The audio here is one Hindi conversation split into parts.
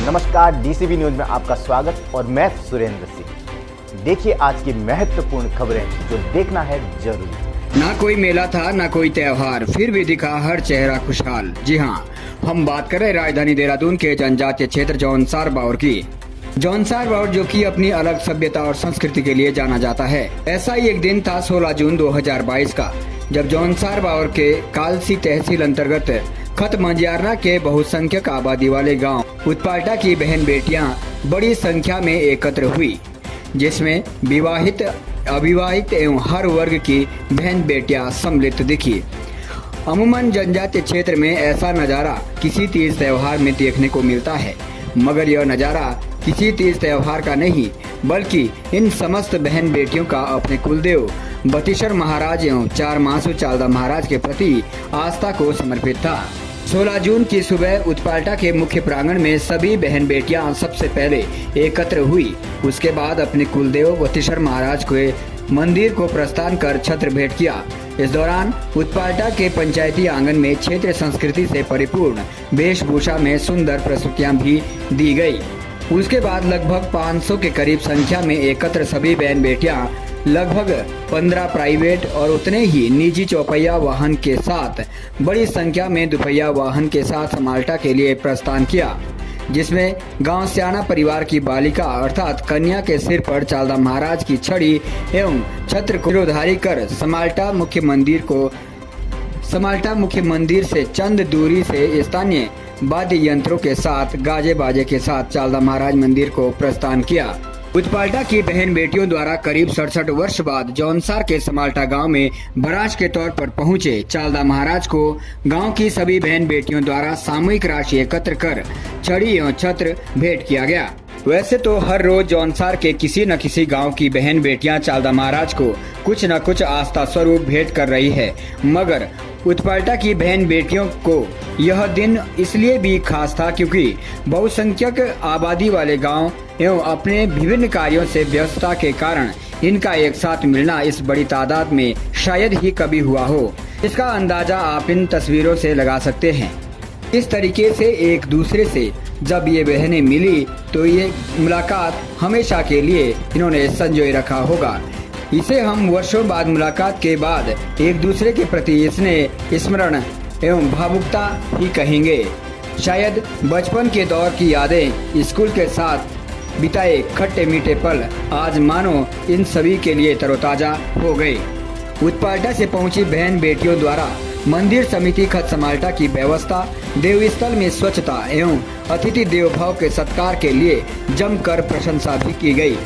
नमस्कार, डीसीबी न्यूज में आपका स्वागत और मैं सुरेंद्र सिंह। देखिए आज की महत्वपूर्ण खबरें जो देखना है जरूरी। ना कोई मेला था ना कोई त्योहार, फिर भी दिखा हर चेहरा खुशहाल। जी हाँ, हम बात कर रहे राजधानी देहरादून के जनजातीय क्षेत्र जौनसार बावर की। जौनसार बावर जो कि अपनी अलग सभ्यता और संस्कृति के लिए जाना जाता है। ऐसा ही एक दिन था 16 जून 2022 का, जब जौनसार बावर के कालसी तहसील अंतर्गत खत मंजियारना के बहुसंख्यक आबादी वाले गांव उत्पाल्टा की बहन बेटियां बड़ी संख्या में एकत्र हुई, जिसमें विवाहित, अविवाहित एवं हर वर्ग की बहन बेटियां सम्मिलित दिखी। अमूमन जनजातीय क्षेत्र में ऐसा नज़ारा किसी तीज त्योहार में देखने को मिलता है, मगर यह नज़ारा किसी तीज त्योहार का नहीं बल्कि इन समस्त बहन बेटियों का अपने कुलदेव बतीसर महाराज एवं चार मासू चालदा महाराज के प्रति आस्था को समर्पित था। 16 जून की सुबह उत्पाल्टा के मुख्य प्रांगण में सभी बहन बेटियां सबसे पहले एकत्र हुई। उसके बाद अपने कुलदेव बतीसर महाराज के मंदिर को प्रस्थान कर छत्र भेंट किया। इस दौरान उत्पाल्टा के पंचायती आंगन में क्षेत्र संस्कृति से परिपूर्ण वेशभूषा में सुंदर प्रस्तुतियां भी दी गई। उसके बाद लगभग 500 के करीब संख्या में एकत्र सभी बहन बेटियां लगभग 15 प्राइवेट और उतने ही निजी चौपहिया वाहन के साथ बड़ी संख्या में दुपहिया वाहन के साथ समाल्टा के लिए प्रस्थान किया, जिसमें गांव स्याना परिवार की बालिका अर्थात कन्या के सिर पर चालदा महाराज की छड़ी एवं छत्र को सिरोधारी कर समाल्टा मुख्य मंदिर से चंद दूरी से स्थानीय वाद्य यंत्रों के साथ गाजे बाजे के साथ चालदा महाराज मंदिर को प्रस्थान किया। उत्पाल्टा की बहन बेटियों द्वारा करीब 67 वर्ष बाद जौनसार के समाल्टा गांव में बराज के तौर पर पहुंचे चालदा महाराज को गांव की सभी बहन बेटियों द्वारा सामूहिक राशि एकत्र कर छड़ी एवं छत्र भेंट किया गया। वैसे तो हर रोज जौनसार के किसी न किसी गांव की बहन बेटियां चालदा महाराज को कुछ न कुछ आस्था स्वरूप भेंट कर रही है, मगर उत्पाल्टा की बहन बेटियों को यह दिन इसलिए भी खास था क्योंकि बहुसंख्यक आबादी वाले गांव एवं अपने विभिन्न कार्यों से व्यस्तता के कारण इनका एक साथ मिलना इस बड़ी तादाद में शायद ही कभी हुआ हो। इसका अंदाजा आप इन तस्वीरों से लगा सकते हैं। इस तरीके से एक दूसरे से जब ये बहनें मिली तो ये मुलाकात हमेशा के लिए इन्होंने संजोए रखा होगा। इसे हम वर्षों बाद मुलाकात के बाद एक दूसरे के प्रति स्नेह, स्मरण एवं भावुकता ही कहेंगे। शायद बचपन के दौर की यादें, स्कूल के साथ बिताए खट्टे मीठे पल आज मानो इन सभी के लिए तरोताजा हो गए। उत्पाल्टा से पहुंची बहन बेटियों द्वारा मंदिर समिति खत समाल्टा की व्यवस्था, देवस्थल में स्वच्छता एवं अतिथि देवभाव के सत्कार के लिए जमकर प्रशंसा भी की गई।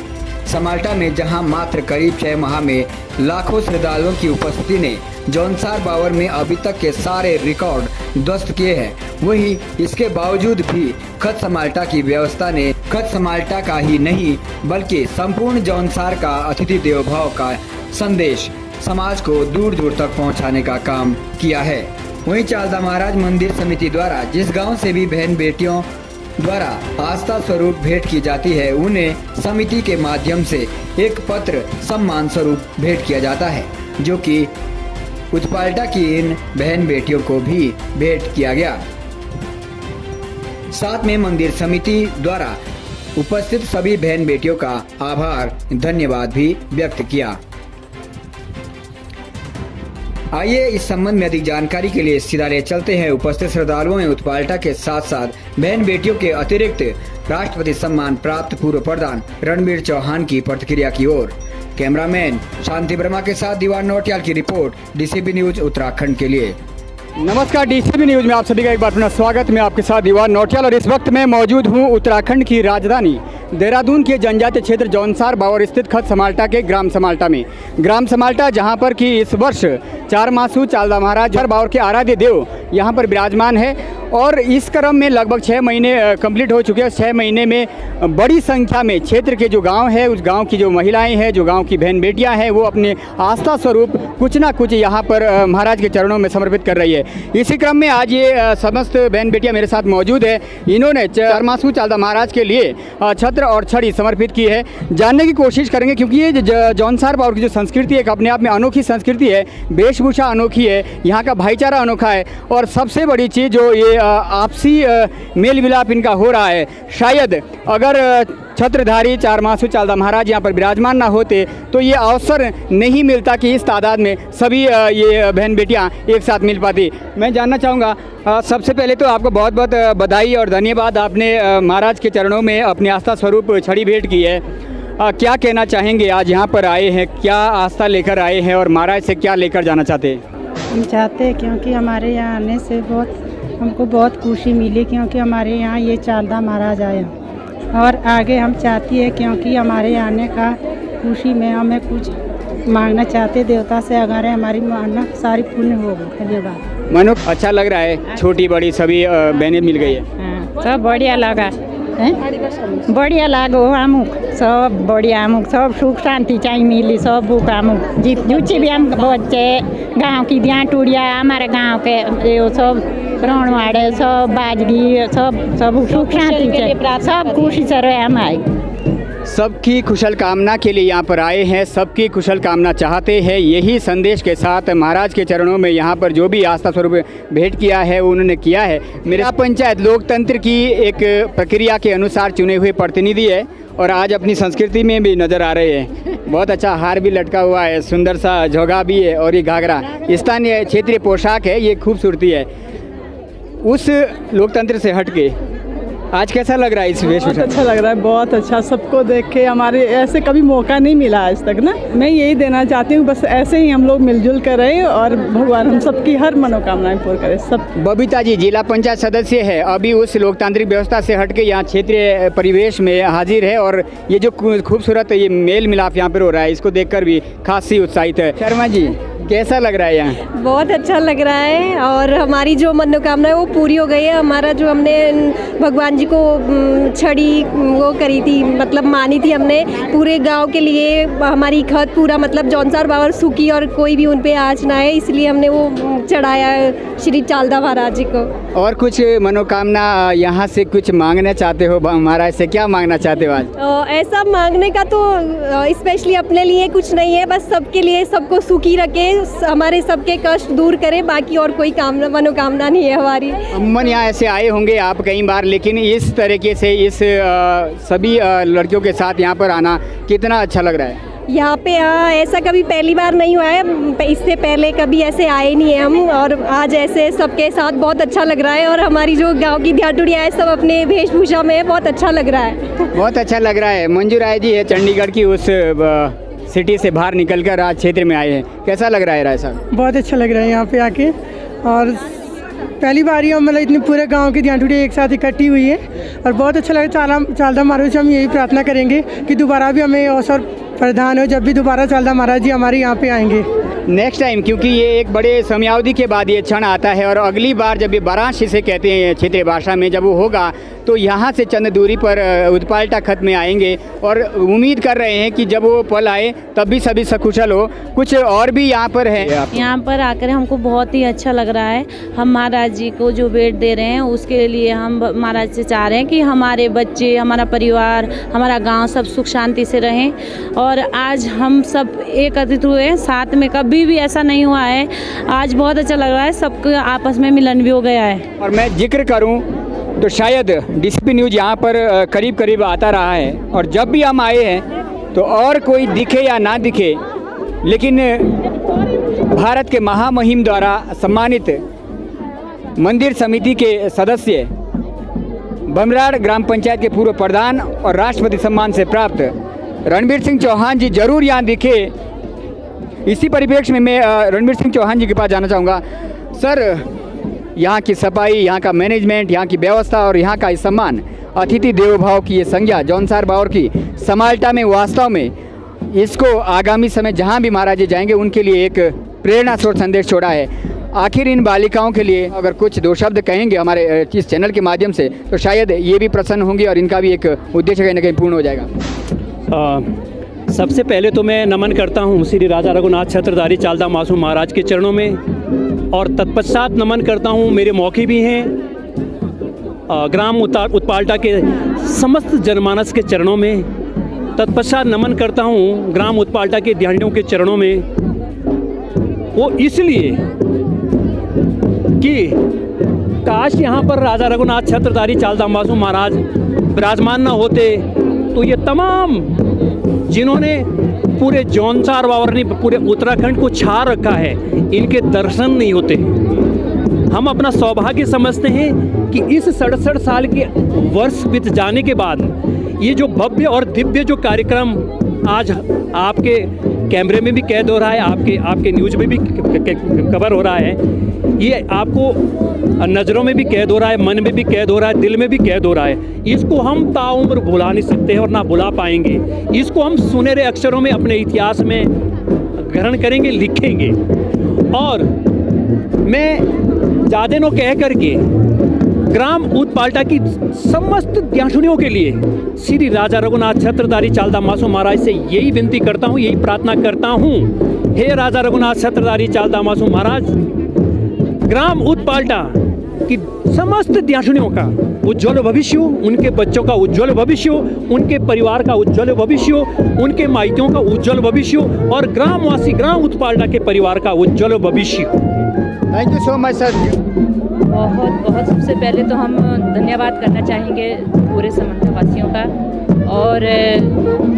समाल्टा में जहां मात्र करीब 6 माह में लाखों श्रद्धालुओं की उपस्थिति ने जौनसार बावर में अभी तक के सारे रिकॉर्ड ध्वस्त किए हैं, वहीं इसके बावजूद भी खत समाल्टा की व्यवस्था ने खत समाल्टा का ही नहीं बल्कि संपूर्ण जौनसार का अतिथि देवभाव का संदेश समाज को दूर दूर तक पहुंचाने का काम किया है। वहीं चालदा महाराज मंदिर समिति द्वारा जिस गांव से भी बहन बेटियों द्वारा आस्था स्वरूप भेंट की जाती है, उन्हें समिति के माध्यम से एक पत्र सम्मान स्वरूप भेंट किया जाता है, जो कि उत्पाल्टा की इन बहन बेटियों को भी भेंट किया गया। साथ में मंदिर समिति द्वारा उपस्थित सभी बहन बेटियों का आभार, धन्यवाद भी व्यक्त किया। आइए इस संबंध में अधिक जानकारी के लिए सीधा ले चलते हैं उपस्थित श्रद्धालुओं में उत्पाल्टा के साथ साथ बहन बेटियों के अतिरिक्त राष्ट्रपति सम्मान प्राप्त पूर्व प्रधान रणबीर चौहान की प्रतिक्रिया की ओर। कैमरामैन शांति वर्मा के साथ दीवान नौटियाल की रिपोर्ट, डीसीबी न्यूज उत्तराखंड के लिए। नमस्कार, डीसीबी न्यूज में आप सभी का एक बार पुनः स्वागत। मैं आपके साथ दीवान नौटियाल और इस वक्त मैं मौजूद हूं उत्तराखंड की राजधानी देहरादून के जनजातीय क्षेत्र जौनसार बावर स्थित खत समाल्टा के ग्राम समाल्टा में। ग्राम समाल्टा जहां पर कि इस वर्ष चार मासू चालदा महाराज बावर के आराध्य देव यहां पर विराजमान है और इस क्रम में लगभग 6 महीने कंप्लीट हो चुके हैं। 6 महीने में बड़ी संख्या में क्षेत्र के जो गांव है, उस गांव की जो महिलाएं हैं, जो गांव की बहन बेटियां हैं, वो अपने आस्था स्वरूप कुछ ना कुछ यहाँ पर महाराज के चरणों में समर्पित कर रही है। इसी क्रम में आज ये समस्त बहन बेटियां मेरे साथ मौजूद है। इन्होंने चार मासू चालदा महाराज के लिए छत्र और छड़ी समर्पित की है। जानने की कोशिश करेंगे क्योंकि ये जौनसार बावर की जो संस्कृति है, एक अपने आप में अनोखी संस्कृति है, वेशभूषा अनोखी है, यहाँ का भाईचारा अनोखा है और सबसे बड़ी चीज़ जो ये आपसी मेल मिलाप इनका हो रहा है। शायद अगर छत्रधारी चारमासु चालदा महाराज यहाँ पर विराजमान ना होते तो ये अवसर नहीं मिलता कि इस तादाद में सभी ये बहन बेटियाँ एक साथ मिल पाती। मैं जानना चाहूँगा, सबसे पहले तो आपको बहुत बहुत बधाई और धन्यवाद। आपने महाराज के चरणों में अपनी आस्था स्वरूप छड़ी भेंट की है। क्या कहना चाहेंगे, आज यहाँ पर आए हैं, क्या आस्था लेकर आए हैं और महाराज से क्या लेकर जाना चाहते हैं? हम चाहते हैं क्योंकि हमारे यहाँ आने से हमको बहुत खुशी मिली, क्योंकि हमारे यहाँ ये चालदा महाराज आया और आगे हम चाहती है क्योंकि हमारे आने का खुशी में हमें कुछ मांगना चाहते देवता से, अगर हमारी मांगना सारी पूर्ण हो गई। धन्यवाद। मनु, अच्छा लग रहा है, छोटी बड़ी सभी बहनें मिल गई है। सब बढ़िया लगा, बढ़िया लागो आमुक, सब बढ़िया आमुक, सब सुख शांति चाहिए मिली, सब बुक आमुक जुची भी हम बच्चे गांव की ध्यान टूड़िया हमारे गांव के ये सब रणवाड़े सब बाजगी सब सुख शांति चाहिए, सब खुशी से रहे हम आई। सबकी कुशल कामना के लिए यहाँ पर आए हैं, सबकी कुशल कामना चाहते हैं। यही संदेश के साथ महाराज के चरणों में यहाँ पर जो भी आस्था स्वरूप भेंट किया है उन्होंने किया है। मेरा पंचायत लोकतंत्र की एक प्रक्रिया के अनुसार चुने हुए प्रतिनिधि है और आज अपनी संस्कृति में भी नज़र आ रहे हैं। बहुत अच्छा हार भी लटका हुआ है, सुंदर सा झोगा भी है और ये घाघरा स्थानीय क्षेत्रीय पोशाक है, ये खूबसूरती है। उस लोकतंत्र से हटके आज कैसा लग रहा है इस वेशभूषा? बहुत अच्छा लग रहा है, बहुत अच्छा। सबको देख के हमारे ऐसे कभी मौका नहीं मिला आज तक ना। मैं यही देना चाहती हूँ, बस ऐसे ही हम लोग मिलजुल कर रहे और भगवान हम सबकी हर मनोकामनाएं पूर्ण करे। सब बबीता जी जिला पंचायत सदस्य है, अभी उस लोकतांत्रिक व्यवस्था से हटके यहाँ क्षेत्रीय परिवेश में हाजिर है और ये जो खूबसूरत ये मेल मिलाप यहाँ पर हो रहा है इसको देखकर भी खासी उत्साहित है। शर्मा जी, कैसा लग रहा है यहाँ? बहुत अच्छा लग रहा है और हमारी जो मनोकामना है वो पूरी हो गई है। हमारा जो हमने भगवान जी को छड़ी वो करी थी, मतलब मानी थी हमने पूरे गांव के लिए, हमारी खत पूरा मतलब जौनसार बावर सूखी और कोई भी उन पे आँच ना है, इसलिए हमने वो चढ़ाया श्री चालदा महाराज जी को। और कुछ मनोकामना यहाँ से कुछ मांगना चाहते हो महाराज से? क्या मांगना चाहते हो आज? ऐसा मांगने का तो स्पेशली अपने लिए कुछ नहीं है, बस सबके लिए सबको सुखी रखे, हमारे सबके कष्ट दूर करे, बाकी और कोई कामना मनोकामना नहीं है हमारी। अम्मन, यहाँ ऐसे आए होंगे आप कई बार, लेकिन इस तरीके से इस सभी लड़कियों के साथ यहाँ पर आना कितना अच्छा लग रहा है? यहाँ पे ऐसा कभी पहली बार नहीं हुआ है, इससे पहले कभी ऐसे आए नहीं है हम, और आज ऐसे सबके साथ बहुत अच्छा लग रहा है। और हमारी जो गांव की ध्याटुड़ियाँ है सब अपने वेशभूषा में बहुत अच्छा लग रहा है। बहुत अच्छा लग रहा है। मंजू राय जी है चंडीगढ़ की, उस सिटी से बाहर निकलकर आज क्षेत्र में आए हैं, कैसा लग रहा है राय साहब? बहुत अच्छा लग रहा है यहाँ पे आके, और पहली बार ही मतलब इतने पूरे गांव की ध्यान एक साथ इकट्ठी हुई है और बहुत अच्छा लगा। चालदा महाराज से हम यही प्रार्थना करेंगे कि दोबारा भी हमें अवसर प्रदान हो, जब भी दोबारा चालदा महाराज जी हमारे यहाँ पे आएंगे नेक्स्ट टाइम, क्योंकि ये एक बड़े समयावधि के बाद ये क्षण आता है और अगली बार जब ये वाराणसी से कहते हैं क्षेत्रीय भाषा में, जब वो होगा तो यहाँ से चंद दूरी पर उत्पाल्टा खत में आएंगे और उम्मीद कर रहे हैं कि जब वो पल आए तब भी सभी सकुशल हो। कुछ और भी यहाँ पर है। यहाँ पर आकर हमको बहुत ही अच्छा लग रहा है। हम महाराज जी को जो भेंट दे रहे हैं उसके लिए हम महाराज से चाह रहे हैं कि हमारे बच्चे, हमारा परिवार, हमारा गांव सब सुख शांति से रहें। और आज हम सब एकत्रित हुए, साथ में कभी भी ऐसा नहीं हुआ है। आज बहुत अच्छा लग रहा है, सबके आपस में मिलन भी हो गया है। और मैं जिक्र करूं तो शायद डीसीपी न्यूज़ यहाँ पर करीब करीब आता रहा है और जब भी हम आए हैं तो और कोई दिखे या ना दिखे, लेकिन भारत के महामहिम द्वारा सम्मानित मंदिर समिति के सदस्य, बमराड़ ग्राम पंचायत के पूर्व प्रधान और राष्ट्रपति सम्मान से प्राप्त रणबीर सिंह चौहान जी जरूर यहाँ दिखे। इसी परिप्रेक्ष्य में मैं रणबीर सिंह चौहान जी के पास जाना चाहूँगा। सर, यहाँ की सफाई, यहाँ का मैनेजमेंट, यहाँ की व्यवस्था और यहाँ का सम्मान, अतिथि देवो भव की ये संज्ञा जौनसार बावर की समाल्टा में वास्तव में इसको आगामी समय जहाँ भी महाराज जी जाएंगे उनके लिए एक प्रेरणा स्रोत संदेश छोड़ा है। आखिर इन बालिकाओं के लिए अगर कुछ दो शब्द कहेंगे हमारे इस चैनल के माध्यम से तो शायद ये भी प्रसन्न होंगी और इनका भी एक उद्देश्य कहीं ना कहीं पूर्ण हो जाएगा। सबसे पहले तो मैं नमन करता हूँ श्री राजा रघुनाथ छत्रधारी चालदा मासू महाराज के चरणों में, और तत्पश्चात नमन करता हूँ मेरे मौके भी हैं ग्राम उत्पाल्टा के समस्त जनमानस के चरणों में। तत्पश्चात नमन करता हूँ ग्राम उत्पाल्टा के ध्यानियों के चरणों में, वो इसलिए कि काश यहाँ पर राजा रघुनाथ छत्रधारी चालदाम वासु महाराज विराजमान न होते तो ये तमाम जिन्होंने पूरे जौनसार बावरनी पूरे उत्तराखंड को छा रखा है, इनके दर्शन नहीं होते। हम अपना सौभाग्य समझते हैं कि इस 67 साल के वर्ष बीत जाने के बाद ये जो भव्य और दिव्य जो कार्यक्रम आज आपके कैमरे में भी कैद हो रहा है, आपके न्यूज़ में भी कवर हो रहा है, ये आपको नज़रों में भी कैद हो रहा है, मन में भी कैद हो रहा है, दिल में भी कैद हो रहा है। इसको हम ताउम्र भुला नहीं सकते हैं और ना भुला पाएंगे। इसको हम सुनहरे अक्षरों में अपने इतिहास में ग्रहण करेंगे, लिखेंगे। और मैं जादेनो कह करके ग्राम उत्पाल्टा की समस्त द्याशुनियों के लिए श्री राजा रघुनाथ छत्रधारी चालदाम वासु महाराज से यही विनती करता हूँ, यही प्रार्थना करता हूँ, हे राजा रघुनाथ छत्रधारी चालदाम वासु महाराज, ग्राम उत्पाल्टा की समस्त द्याशुनियों का उज्ज्वल भविष्य हो, उनके बच्चों का उज्ज्वल भविष्य हो, उनके परिवार का उज्ज्वल भविष्य हो, उनके मायकों का उज्ज्वल भविष्य हो और ग्रामवासी ग्राम उत्पाल्टा के परिवार का उज्ज्वल भविष्य हो। Thank you so much sir. बहुत बहुत सबसे पहले तो हम धन्यवाद करना चाहेंगे पूरे समंता वासियों का, और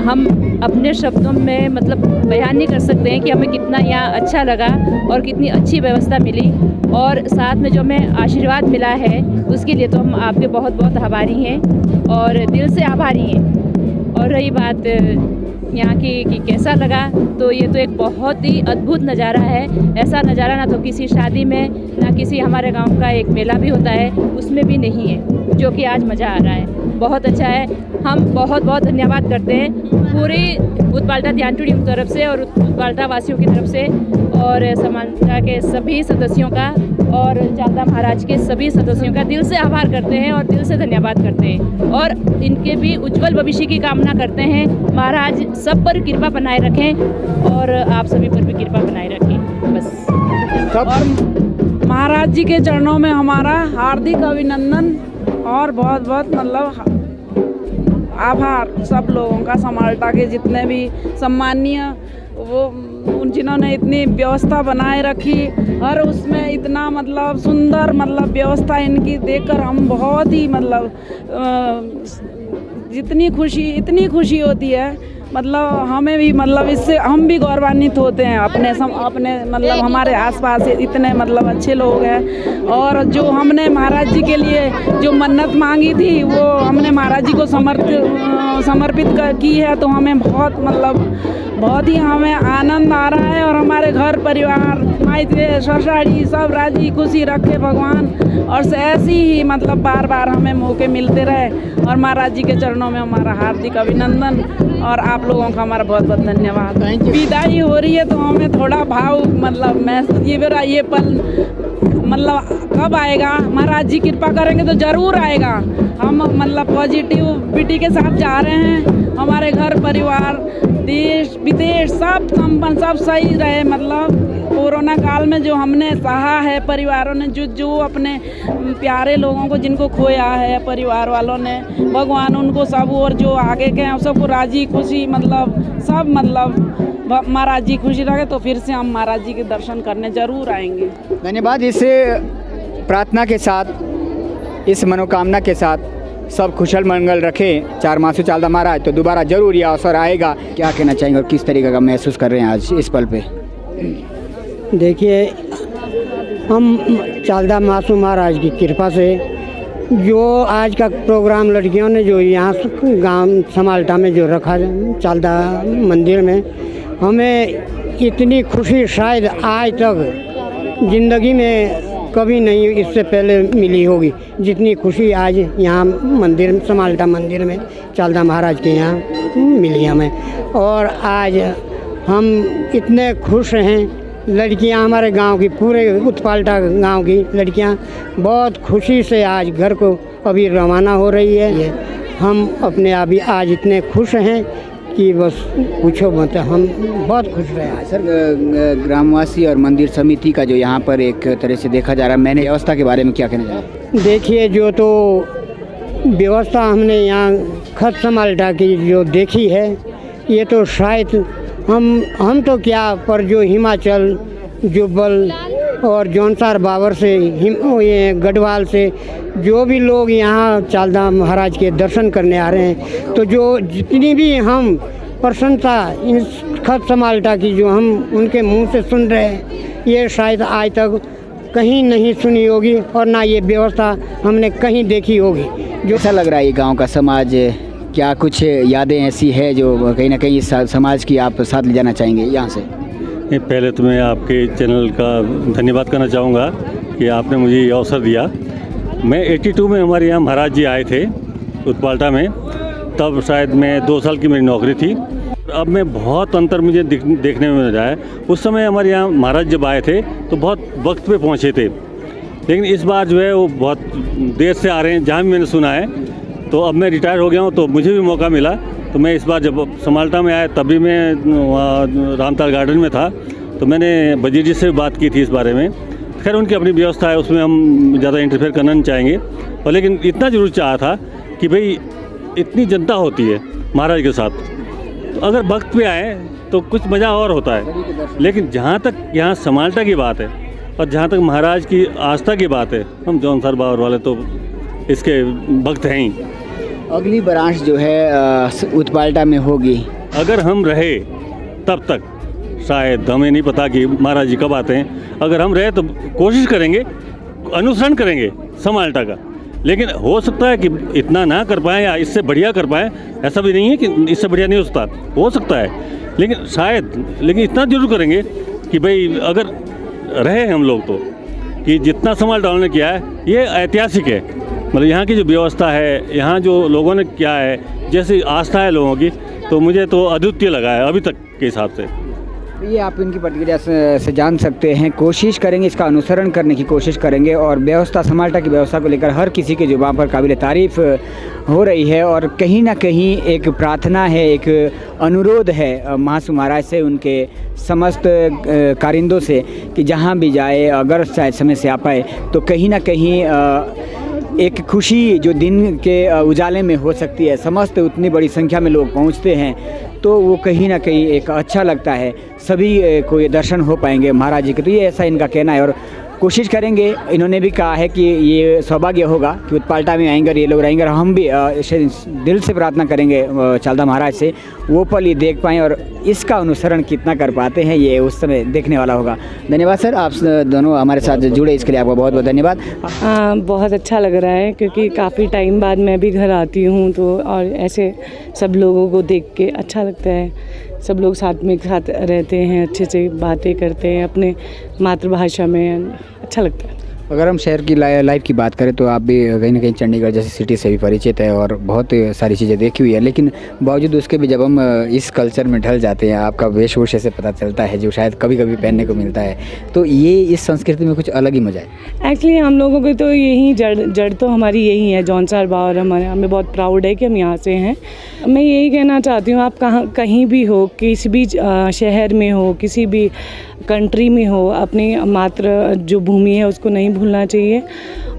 हम अपने शब्दों में मतलब बयान नहीं कर सकते हैं कि हमें कितना यहाँ अच्छा लगा और कितनी अच्छी व्यवस्था मिली, और साथ में जो हमें आशीर्वाद मिला है उसके लिए तो हम आपके बहुत बहुत आभारी हैं और दिल से आभारी हैं। और रही बात यहाँ की कि कैसा लगा, तो ये तो एक बहुत ही अद्भुत नज़ारा है। ऐसा नज़ारा ना तो किसी शादी में, ना किसी हमारे गांव का एक मेला भी होता है उसमें भी नहीं है, जो कि आज मज़ा आ रहा है। बहुत अच्छा है। हम बहुत बहुत धन्यवाद करते हैं पूरी उत्पाल्टा ध्यानटूड़ी की तरफ से और उत्पाल्टा वासियों की तरफ से, और समाज के सभी सदस्यों का और चालदा महाराज के सभी सदस्यों का दिल से आभार करते हैं और दिल से धन्यवाद करते हैं, और इनके भी उज्जवल भविष्य की कामना करते हैं। महाराज सब पर कृपा बनाए रखें और आप सभी पर भी कृपा बनाए रखें। बस। और महाराज जी के चरणों में हमारा हार्दिक अभिनंदन और बहुत बहुत मतलब आभार सब लोगों का, समाल्टा के जितने भी सम्मानीय वो उन जिन्होंने इतनी व्यवस्था बनाए रखी, हर उसमें इतना मतलब सुंदर मतलब व्यवस्था इनकी देखकर हम बहुत ही मतलब इतनी खुशी होती है। मतलब हमें भी मतलब इससे हम भी गौरवान्वित होते हैं अपने मतलब हमारे आसपास इतने मतलब अच्छे लोग हैं, और जो हमने महाराज जी के लिए जो मन्नत मांगी थी वो हमने महाराज जी को समर्पित की है, तो हमें बहुत ही हमें आनंद आ रहा है। और हमारे घर परिवार मायके ससुराली सब राजी खुशी रखे भगवान, और ऐसी ही मतलब बार बार हमें मौके मिलते रहे। और महाराज जी के चरणों में हमारा हार्दिक अभिनंदन और आप लोगों का हमारा बहुत बहुत धन्यवाद। विदाई हो रही है तो हमें थोड़ा भाव मतलब मैं ये पल मतलब कब आएगा, महाराज जी कृपा करेंगे तो ज़रूर आएगा। हम मतलब पॉजिटिविटी के साथ जा रहे हैं, हमारे घर परिवार देश विदेश सब संपन्न सब सही रहे। मतलब कोरोना काल में जो हमने सहा है, परिवारों ने जो अपने प्यारे लोगों को जिनको खोया है परिवार वालों ने, भगवान उनको सब और जो आगे के हैं सबको राजी खुशी मतलब सब मतलब महाराज जी खुशी रखे। तो फिर से हम महाराज जी के दर्शन करने ज़रूर आएंगे। धन्यवाद। इस प्रार्थना के साथ, इस मनोकामना के साथ सब कुशल मंगल रखें चारमासु चालदा महाराज, तो दोबारा जरूर ये अवसर आएगा। क्या कहना चाहेंगे और किस तरीके का महसूस कर रहे हैं आज इस पल पे? देखिए, हम चालदा मासू महाराज की कृपा से जो आज का प्रोग्राम लड़कियों ने जो यहाँ गांव समाल्टा में जो रखा चालदा मंदिर में, हमें इतनी खुशी शायद आज तक ज़िंदगी में कभी नहीं इससे पहले मिली होगी, जितनी खुशी आज यहाँ मंदिर समाल्टा मंदिर में चालदा महाराज के यहाँ मिली हमें। और आज हम इतने खुश हैं। लड़कियां हमारे गांव की, पूरे उत्पाल्टा गांव की लड़कियां बहुत खुशी से आज घर को अभी रवाना हो रही है। हम अपने अभी आज इतने खुश हैं कि बस पूछो मत, हम बहुत खुश रहे आज। सर, ग्रामवासी और मंदिर समिति का जो यहाँ पर एक तरह से देखा जा रहा है, मैंने व्यवस्था के बारे में क्या कहना चाहिए? देखिए, जो तो व्यवस्था हमने यहाँ खत समाल्टा की जो देखी है, ये तो शायद हम तो क्या पर जो हिमाचल, जुब्बल, और जौनसार बावर से ये गढ़वाल से जो भी लोग यहाँ चालदा महाराज के दर्शन करने आ रहे हैं, तो जो जितनी भी हम प्रशंसा इन खत समाल्टा की जो हम उनके मुंह से सुन रहे हैं, ये शायद आज तक कहीं नहीं सुनी होगी और ना ये व्यवस्था हमने कहीं देखी होगी। जो ऐसा लग रहा है ये गांव का समाज, क्या कुछ यादें ऐसी है जो कहीं ना कहीं इस समाज की आप साथ ले जाना चाहेंगे यहाँ से? पहले तो मैं आपके चैनल का धन्यवाद करना चाहूँगा कि आपने मुझे ये अवसर दिया। मैं 82 में हमारे यहाँ महाराज जी आए थे उत्पाल्टा में, तब शायद मैं 2 साल की मेरी नौकरी थी। अब मैं बहुत अंतर मुझे देखने में मिल रहा है। उस समय हमारे यहाँ महाराज जब आए थे तो बहुत वक्त पे पहुँचे थे, लेकिन इस बार जो है वो बहुत देर से आ रहे हैं, जहाँ भी मैंने सुना है। तो अब मैं रिटायर हो गया हूँ तो मुझे भी मौका मिला, तो मैं इस बार जब समाल्टा में आया तभी मैं वहाँ रामताल गार्डन में था, तो मैंने वजीर जी से भी बात की थी इस बारे में। खैर उनकी अपनी व्यवस्था है, उसमें हम ज़्यादा इंटरफेयर करना नहीं चाहेंगे, और लेकिन इतना ज़रूर चाहा था कि भाई इतनी जनता होती है महाराज के साथ, तो अगर वक्त पे आए तो कुछ मज़ा और होता है। लेकिन जहाँ तक यहाँ समाल्टा की बात है और जहाँ तक महाराज की आस्था की बात है, हम जौनसार बावर वाले तो इसके भक्त हैं ही। अगली ब्रांच जो है उत्पाल्टा में होगी, अगर हम रहे तब तक, शायद हमें नहीं पता कि महाराज जी कब आते हैं। अगर हम रहे तो कोशिश करेंगे, अनुसरण करेंगे समाल्टा का, लेकिन हो सकता है कि इतना ना कर पाएँ या इससे बढ़िया कर पाएँ, ऐसा भी नहीं है कि इससे बढ़िया नहीं हो सकता है, लेकिन शायद, लेकिन इतना जरूर करेंगे कि भाई अगर रहे हम लोग तो, कि जितना समाल्टा उन्होंने किया है ये ऐतिहासिक है। मतलब यहाँ की जो व्यवस्था है, यहाँ जो लोगों ने किया है, जैसी आस्था है लोगों की, तो मुझे तो अद्वितीय लगा है अभी तक के हिसाब से। ये आप इनकी प्रतिक्रिया से जान सकते हैं। कोशिश करेंगे, इसका अनुसरण करने की कोशिश करेंगे, और व्यवस्था समाल्टा की व्यवस्था को लेकर हर किसी के जुबान पर काबिल तारीफ़ हो रही है। और कहीं ना कहीं एक प्रार्थना है, एक अनुरोध है महासू महाराज से, उनके समस्त कारिंदों से, कि जहाँ भी जाए अगर शायद समय से आ पाए तो कहीं ना कहीं एक खुशी जो दिन के उजाले में हो सकती है, समस्त उतनी बड़ी संख्या में लोग पहुंचते हैं, तो वो कहीं ना कहीं एक अच्छा लगता है, सभी को ये दर्शन हो पाएंगे महाराज जी के। तो ये ऐसा इनका कहना है, और कोशिश करेंगे। इन्होंने भी कहा है कि ये सौभाग्य होगा कि उत्पाल्टा में आएंगे और ये लोग रहेंगे, और हम भी दिल से प्रार्थना करेंगे चालदा महाराज से वो पल ये देख पाएँ, और इसका अनुसरण कितना कर पाते हैं ये उस समय देखने वाला होगा। धन्यवाद सर, आप दोनों हमारे साथ जुड़े, इसके लिए आपका बहुत बहुत धन्यवाद। बहुत अच्छा लग रहा है, क्योंकि काफ़ी टाइम बाद मैं भी घर आती हूँ, तो और ऐसे सब लोगों को देख के अच्छा लगता है। सब लोग साथ में साथ रहते हैं, अच्छे से बातें करते हैं अपने मातृभाषा में, अच्छा लगता है। अगर हम शहर की लाइफ की बात करें तो आप भी कहीं ना कहीं चंडीगढ़ जैसी सिटी से भी परिचित है और बहुत सारी चीज़ें देखी हुई है, लेकिन बावजूद उसके भी जब हम इस कल्चर में ढल जाते हैं, आपका वेशभूषा से पता चलता है जो शायद कभी कभी पहनने को मिलता है, तो ये इस संस्कृति में कुछ अलग ही मज़ा है। एक्चुअली हम लोगों को तो यही जड़ तो हमारी यही है, जौनसार बावर। हमें बहुत प्राउड है कि हम यहाँ से हैं। मैं यही कहना चाहती हूँ, आप कहीं भी हो, किसी भी शहर में हो, किसी भी कंट्री में हो, अपनी मातृ जो भूमि है उसको नहीं भूलना चाहिए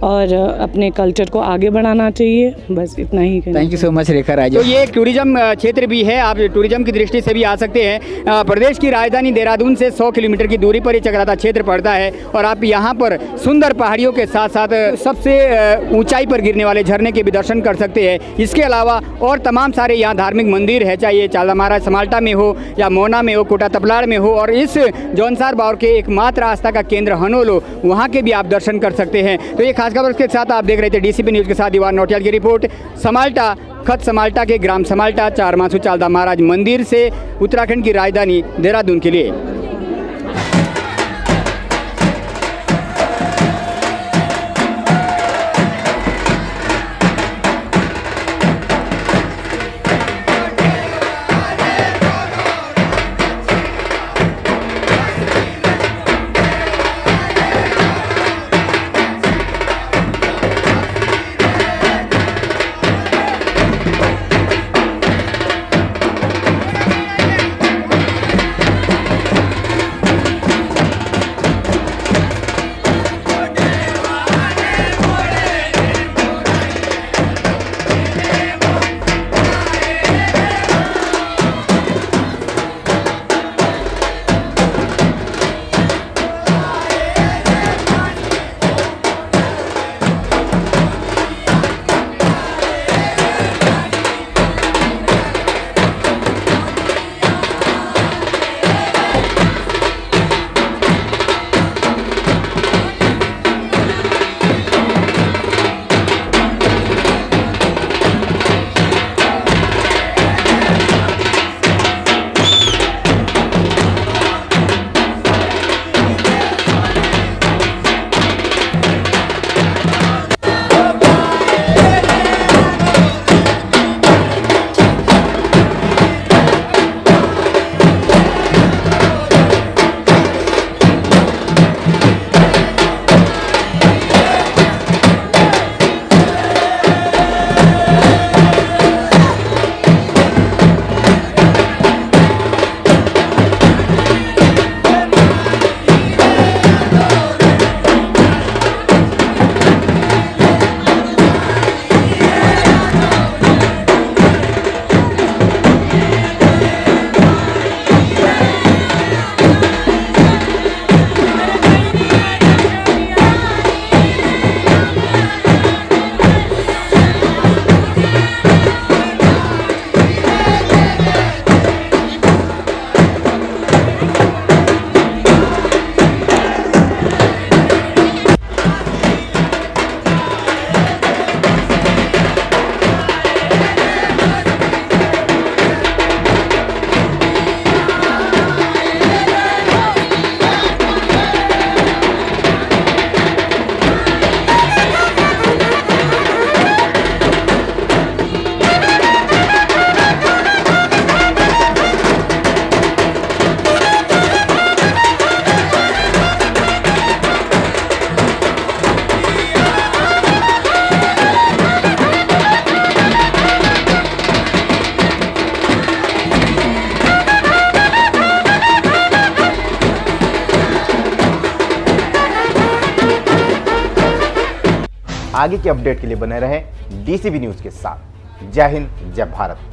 और अपने कल्चर को आगे बढ़ाना चाहिए, बस इतना ही। थैंक यू सो मच रेखा राज। तो ये एक टूरिज्म क्षेत्र भी है, आप टूरिज्म की दृष्टि से भी आ सकते हैं। प्रदेश की राजधानी देहरादून से 100 किलोमीटर की दूरी पर ये चक्राता क्षेत्र पड़ता है, और आप यहाँ पर सुंदर पहाड़ियों के साथ साथ सबसे ऊंचाई पर गिरने वाले झरने के भी दर्शन कर सकते हैं। इसके अलावा और तमाम सारे यहाँ धार्मिक मंदिर है, चाहे चालदा महाराज समाल्टा में हो या मोना में हो, कोटा तपलाड़ में हो, और इस जौनसार बावर के एकमात्र आस्था का केंद्र हनोलो, वहाँ के भी आप दर्शन कर सकते हैं। तो ये खास खबर के साथ आप देख रहे थे डीसीपी न्यूज़ के साथ दीवान नौटियाल की रिपोर्ट। समाल्टा, खत समाल्टा के ग्राम समाल्टा, चारमासू चालदा महाराज मंदिर से उत्तराखंड की राजधानी देहरादून के लिए। आगे की अपडेट के लिए बने रहें डीसीबी न्यूज के साथ। जय हिंद, जय भारत।